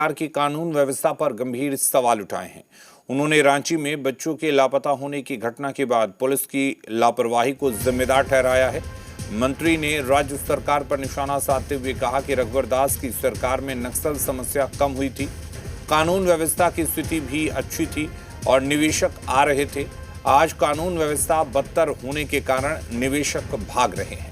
सरकार की कानून व्यवस्था पर गंभीर सवाल उठाए हैं। उन्होंने रांची में बच्चों के लापता होने की घटना के बाद पुलिस की लापरवाही को जिम्मेदार ठहराया है। मंत्री ने राज्य सरकार पर निशाना साधते हुए कहा कि रघुवर दास की सरकार में नक्सल समस्या कम हुई थी, कानून व्यवस्था की स्थिति भी अच्छी थी और निवेशक आ रहे थे। आज कानून व्यवस्था बदतर होने के कारण निवेशक भाग रहे हैं।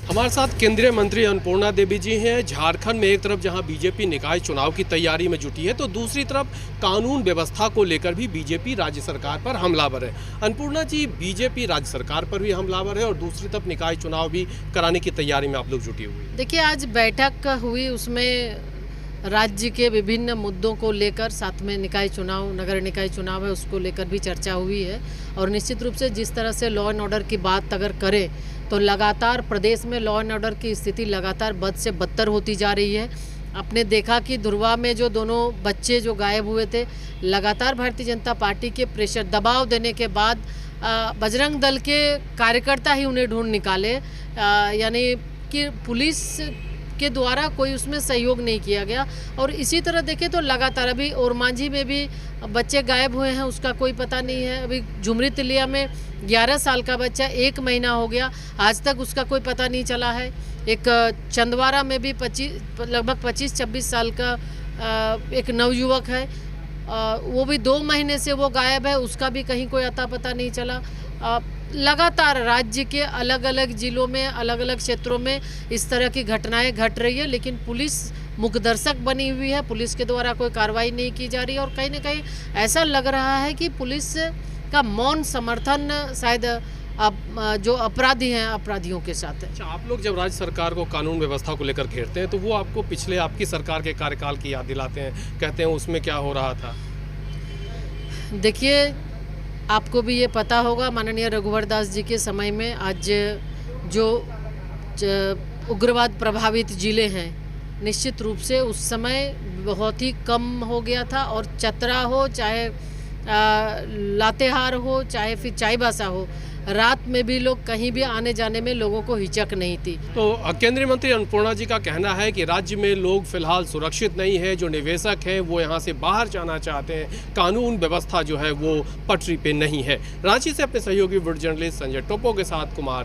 हमारे साथ केंद्रीय मंत्री अन्नपूर्णा देवी जी हैं। झारखंड में एक तरफ जहां बीजेपी निकाय चुनाव की तैयारी में जुटी है, तो दूसरी तरफ कानून व्यवस्था को लेकर भी बीजेपी राज्य सरकार पर हमलावर है। अन्नपूर्णा जी, बीजेपी राज्य सरकार पर भी हमलावर है और दूसरी तरफ निकाय चुनाव भी कराने की तैयारी में आप लोग जुटी हुई। देखिए, आज बैठक हुई, उसमें राज्य के विभिन्न मुद्दों को लेकर, साथ में निकाय चुनाव, नगर निकाय चुनाव है, उसको लेकर भी चर्चा हुई है। और निश्चित रूप से जिस तरह से लॉ एंड ऑर्डर की बात अगर करें तो लगातार प्रदेश में लॉ एंड ऑर्डर की स्थिति लगातार बद से बदतर होती जा रही है। आपने देखा कि धुरवा में जो दोनों बच्चे जो गायब हुए थे, लगातार भारतीय जनता पार्टी के प्रेशर, दबाव देने के बाद बजरंग दल के कार्यकर्ता ही उन्हें ढूंढ निकाले, यानी कि पुलिस के द्वारा कोई उसमें सहयोग नहीं किया गया। और इसी तरह देखें तो लगातार अभी ओरमांझी में भी बच्चे गायब हुए हैं, उसका कोई पता नहीं है। अभी झुमरी तिलिया में 11 साल का बच्चा 1 महीना हो गया, आज तक उसका कोई पता नहीं चला है। एक चंदवारा में भी लगभग 25-26 साल का एक नवयुवक है, वो भी 2 महीने से वो गायब है, उसका भी कहीं कोई अता पता नहीं चला। लगातार राज्य के अलग अलग जिलों में, अलग अलग क्षेत्रों में इस तरह की घटनाएं घट रही है, लेकिन पुलिस मुखदर्शक बनी हुई है। पुलिस के द्वारा कोई कार्रवाई नहीं की जा रही है और कहीं ना कहीं ऐसा लग रहा है कि पुलिस का मौन समर्थन शायद जो अपराधी हैं, अपराधियों के साथ है। अच्छा, आप लोग जब राज्य सरकार को कानून व्यवस्था को लेकर घेरते हैं तो वो आपको पिछले आपकी सरकार के कार्यकाल की याद दिलाते हैं, कहते हैं उसमें क्या हो रहा था। देखिए, आपको भी ये पता होगा, माननीय रघुवर दास जी के समय में आज जो उग्रवाद प्रभावित जिले हैं, निश्चित रूप से उस समय बहुत ही कम हो गया था। और चतरा हो, चाहे लातेहार हो, चाहे फिर चाईबासा हो, रात में भी लोग कहीं भी आने जाने में लोगों को हिचक नहीं थी। तो केंद्रीय मंत्री अन्नपूर्णा जी का कहना है कि राज्य में लोग फिलहाल सुरक्षित नहीं है, जो निवेशक है वो यहाँ से बाहर जाना चाहते हैं, कानून व्यवस्था जो है वो पटरी पे नहीं है। रांची से अपने सहयोगी वीडियो जर्नलिस्ट संजय टोपो के साथ कुमार।